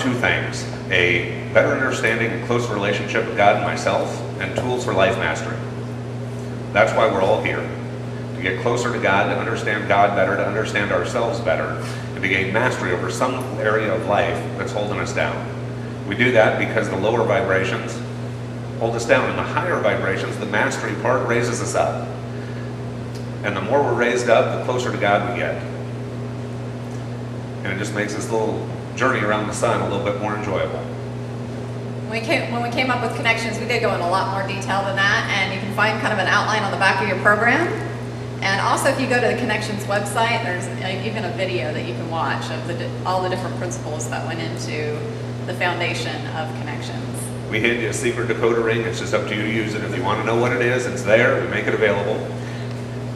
two things: a better understanding and closer relationship with God and myself, and tools for life mastery. That's why we're all here. To get closer to God, to understand God better, to understand ourselves better, and to gain mastery over some area of life that's holding us down. We do that because the lower vibrations hold us down, and the higher vibrations, the mastery part, raises us up. And the more we're raised up, the closer to God we get. And it just makes this little journey around the sun a little bit more enjoyable. When we came up with Connections, we did go in a lot more detail than that, and you can find kind of an outline on the back of your program. And also, if you go to the Connections website, there's even a video that you can watch of all the different principles that went into the foundation of Connections. We hid a secret decoder ring. It's just up to you to use it. If you want to know what it is, it's there. We make it available.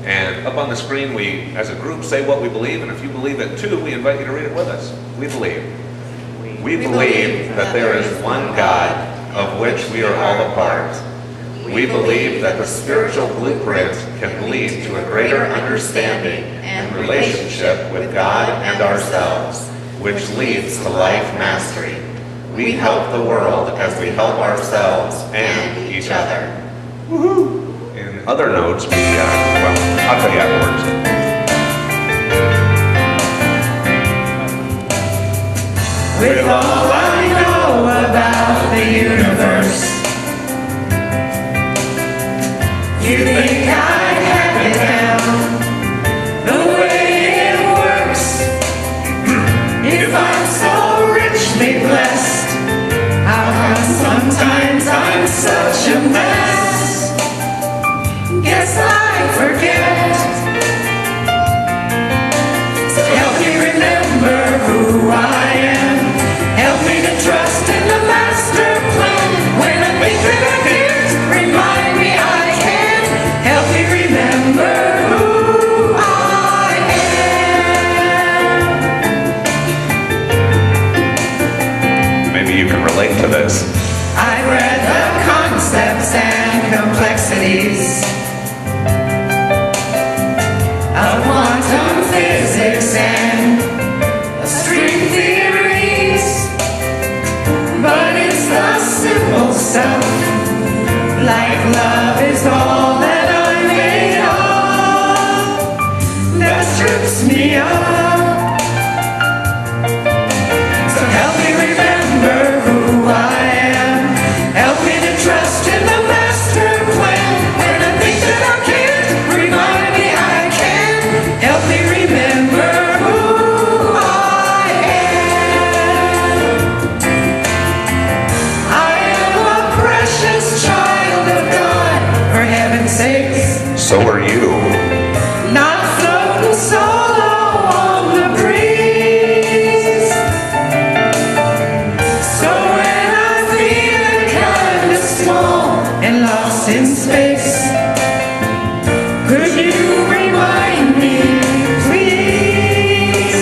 And up on the screen, we, as a group, say what we believe. And if you believe it too, we invite you to read it with us. We believe. We believe that there is one God, of which we are all a part. We believe that the spiritual blueprint can lead to a greater understanding and relationship with God and ourselves, which leads to life mastery. We help the world as we help ourselves and each other. Woohoo! In other notes, well, I'll tell you afterwards. With all I know about the universe, you think I have it down, the way it works. If I'm so richly blessed, how come sometimes I'm such a mess? Guess I forget. So help me remember who I am. Help me to trust in the master plan. When I think that I can't, remind me I can. Help me remember who I am. Maybe you can relate to this. I've read the concepts and complexities of quantum physics and string theories, but it's the simple stuff, like love is all that I'm made of, that trips me up. So help me remember who I am. Help me to trust in the master plan. When I think that I can't, remind me I can. Help me remember who I am. I am a precious child of God, for heaven's sakes. So are you. Not floating solo on the breeze. So when I'm feeling kind of small and lost in space, could you remind me, please?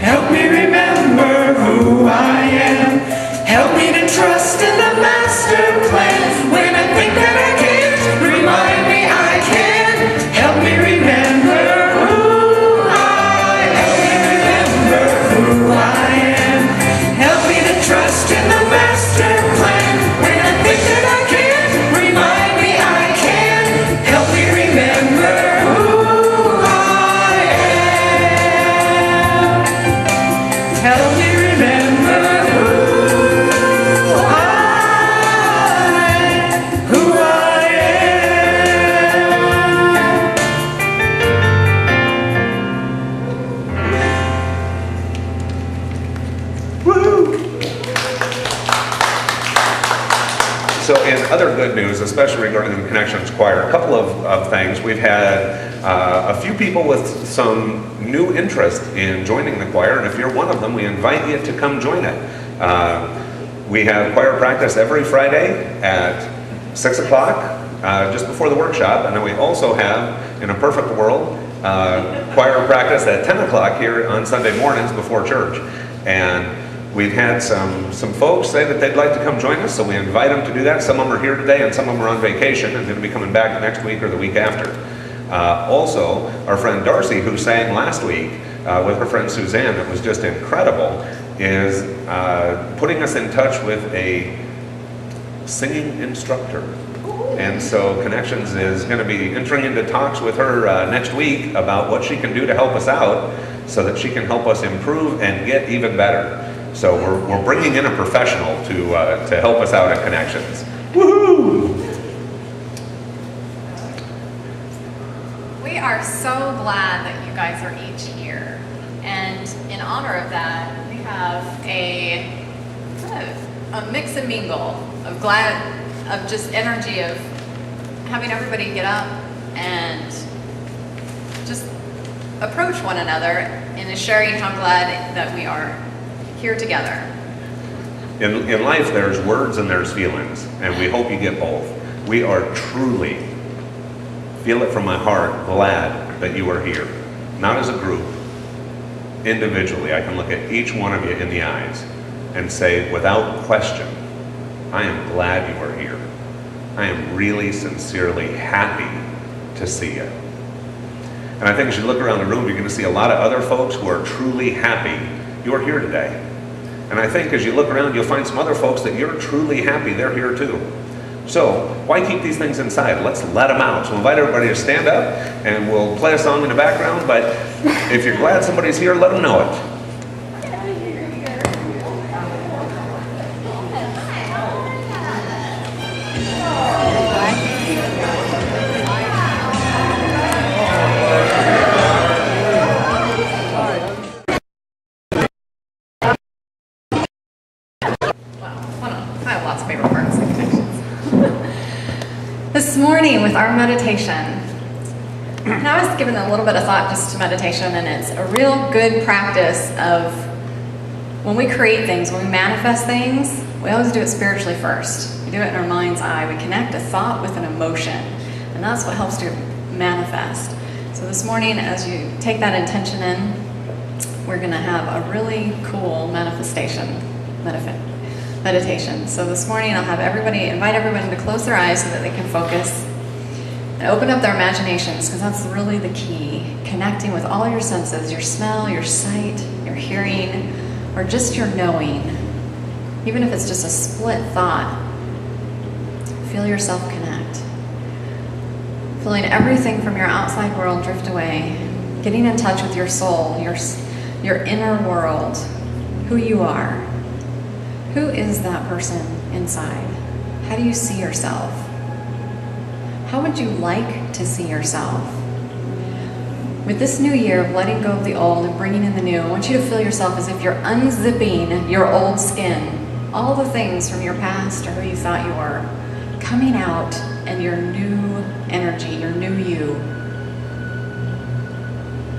Help me remember who I am. Help me to trust in the master plan. When I think that I can't, remind me I can. Help me remember who I am. Who I am. Help me to trust in the master plan. When I think that I can't, remind me I can. Help me remember who I am. Help me remember who I am. Woo! So in other good news, especially regarding the Connections Choir, a couple of things. We've had a few people with some new interest in joining the choir, and if you're one of them, we invite you to come join it. We have choir practice every Friday at 6 o'clock, just before the workshop, and then we also have, in a perfect world, choir practice at 10 o'clock here on Sunday mornings before church. And we've had some folks say that they'd like to come join us, so we invite them to do that. Some of them are here today, and some of them are on vacation and going to be coming back next week or the week after. Also, our friend Darcy, who sang last week, with her friend Suzanne that was just incredible, is putting us in touch with a singing instructor. And so Connections is going to be entering into talks with her next week about what she can do to help us out so that she can help us improve and get even better. So we're bringing in a professional to help us out at Connections. Woohoo! We are so glad that you guys are each here. And in honor of that, we have a mix and mingle of just energy of having everybody get up and just approach one another and sharing how glad that we are here together. In life, there's words and there's feelings, and we hope you get both. We are truly, feel it from my heart, glad that you are here. Not as a group, individually. I can look at each one of you in the eyes and say, without question, I am glad you are here. I am really sincerely happy to see you. And I think as you look around the room, you're going to see a lot of other folks who are truly happy you're here today. And I think as you look around, you'll find some other folks that you're truly happy they're here too. So why keep these things inside? Let's let them out. So invite everybody to stand up, and we'll play a song in the background. But if you're glad somebody's here, let them know it. This morning with our meditation, and I was given a little bit of thought just to meditation, and it's a real good practice of when we create things, when we manifest things, we always do it spiritually first. We do it in our mind's eye. We connect a thought with an emotion, and that's what helps to manifest. So this morning, as you take that intention in, we're going to have a really cool meditation. So this morning I'll have invite everybody to close their eyes so that they can focus and open up their imaginations, because that's really the key. Connecting with all your senses, your smell, your sight, your hearing, or just your knowing. Even if it's just a split thought, feel yourself connect. Feeling everything from your outside world drift away. Getting in touch with your soul, your inner world, who you are. Who is that person inside? How do you see yourself? How would you like to see yourself? With this new year of letting go of the old and bringing in the new, I want you to feel yourself as if you're unzipping your old skin, all the things from your past or who you thought you were, coming out and your new energy, your new you.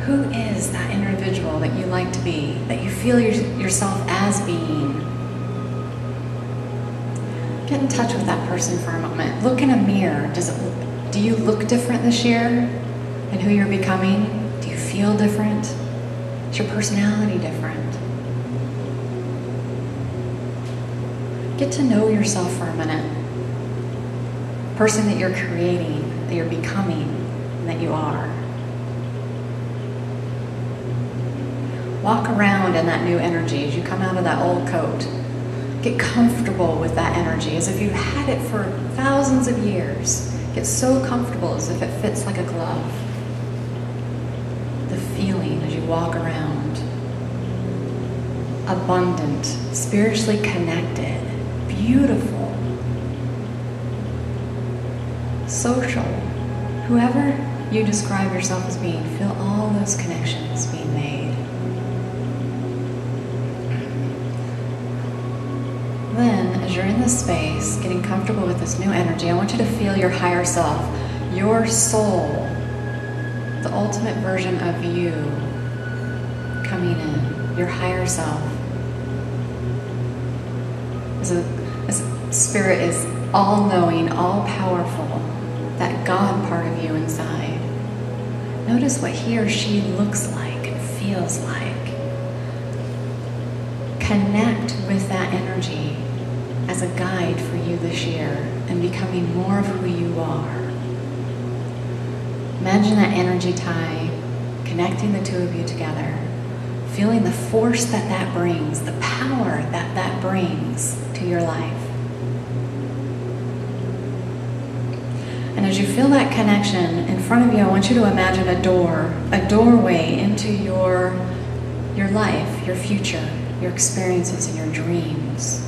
Who is that individual that you like to be, that you feel yourself as being? Get in touch with that person for a moment. Look in a mirror. Do you look different this year in who you're becoming? Do you feel different? Is your personality different? Get to know yourself for a minute. The person that you're creating, that you're becoming, and that you are. Walk around in that new energy as you come out of that old coat. Get comfortable with that energy as if you've had it for thousands of years. Get so comfortable as if it fits like a glove. The feeling as you walk around. Abundant, spiritually connected, beautiful, social. Whoever you describe yourself as being, feel all those connections being made. Then, as you're in this space, getting comfortable with this new energy, I want you to feel your higher self, your soul, the ultimate version of you coming in, your higher self. As spirit is all-knowing, all-powerful, that God part of you inside. Notice what he or she looks like and feels like. Connect with that energy as a guide for you this year and becoming more of who you are. Imagine that energy tie connecting the two of you together. feeling the force that that brings, the power that that brings to your life. And as you feel that connection in front of you, I want you to imagine a doorway into your life, your future, your experiences, and your dreams.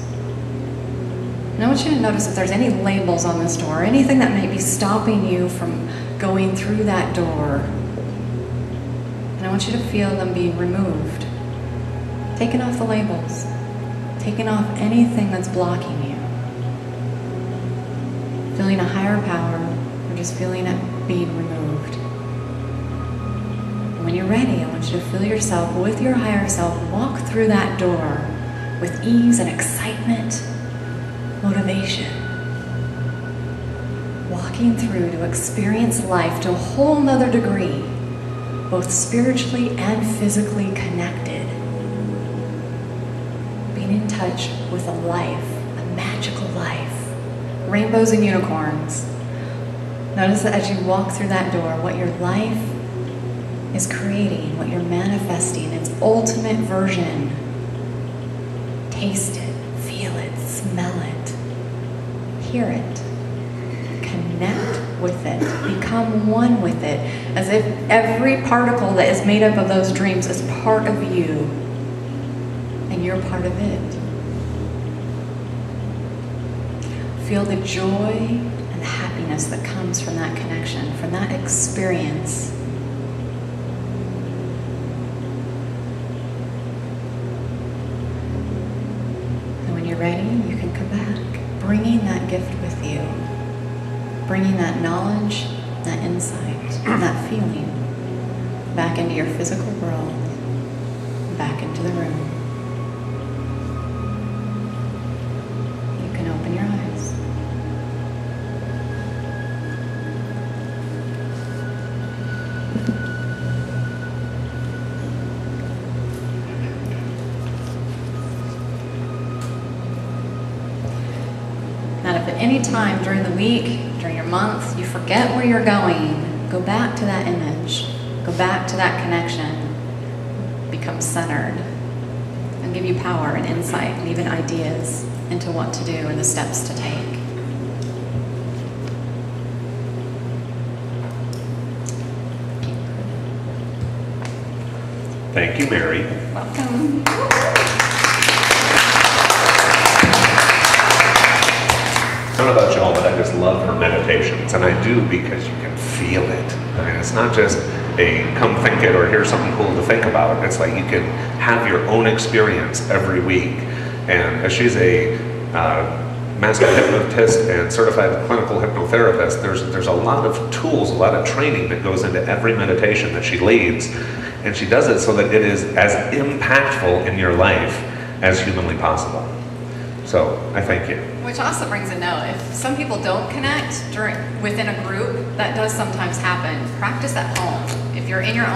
And I want you to notice if there's any labels on this door, anything that may be stopping you from going through that door. And I want you to feel them being removed. Taking off the labels. Taking off anything that's blocking you. Feeling a higher power, or just feeling it being removed. And when you're ready, I want you to feel yourself with your higher self walk through that door with ease and excitement, motivation. Walking through to experience life to a whole nother degree, both spiritually and physically connected. Being in touch with a life, a magical life, rainbows and unicorns. Notice that as you walk through that door, what your life is creating, what you're manifesting, its ultimate version. Taste it, feel it, smell it, hear it, connect with it, become one with it, as if every particle that is made up of those dreams is part of you, and you're part of it. Feel the joy and the happiness that comes from that connection, from that experience. And when you're ready, you can come back, bringing that gift with you, bringing that knowledge, that insight, and that feeling back into your physical world, back into the room. You can open your eyes. Now, if at any time during the week, during your month, you forget where you're going, go back to that image, go back to that connection, become centered, and give you power and insight and even ideas into what to do and the steps to take. Thank you, Mary. Welcome. I don't know about y'all, but I just love her meditations, and I do because you can feel it. I mean, it's not just a come think it or here's something cool to think about. It's like you can have your own experience every week. And as she's a master hypnotist and certified clinical hypnotherapist, there's a lot of tools, a lot of training that goes into every meditation that she leads, and she does it so that it is as impactful in your life as humanly possible. So I thank you. Which also brings a note. If some people don't connect within a group, that does sometimes happen. Practice at home. If you're in your own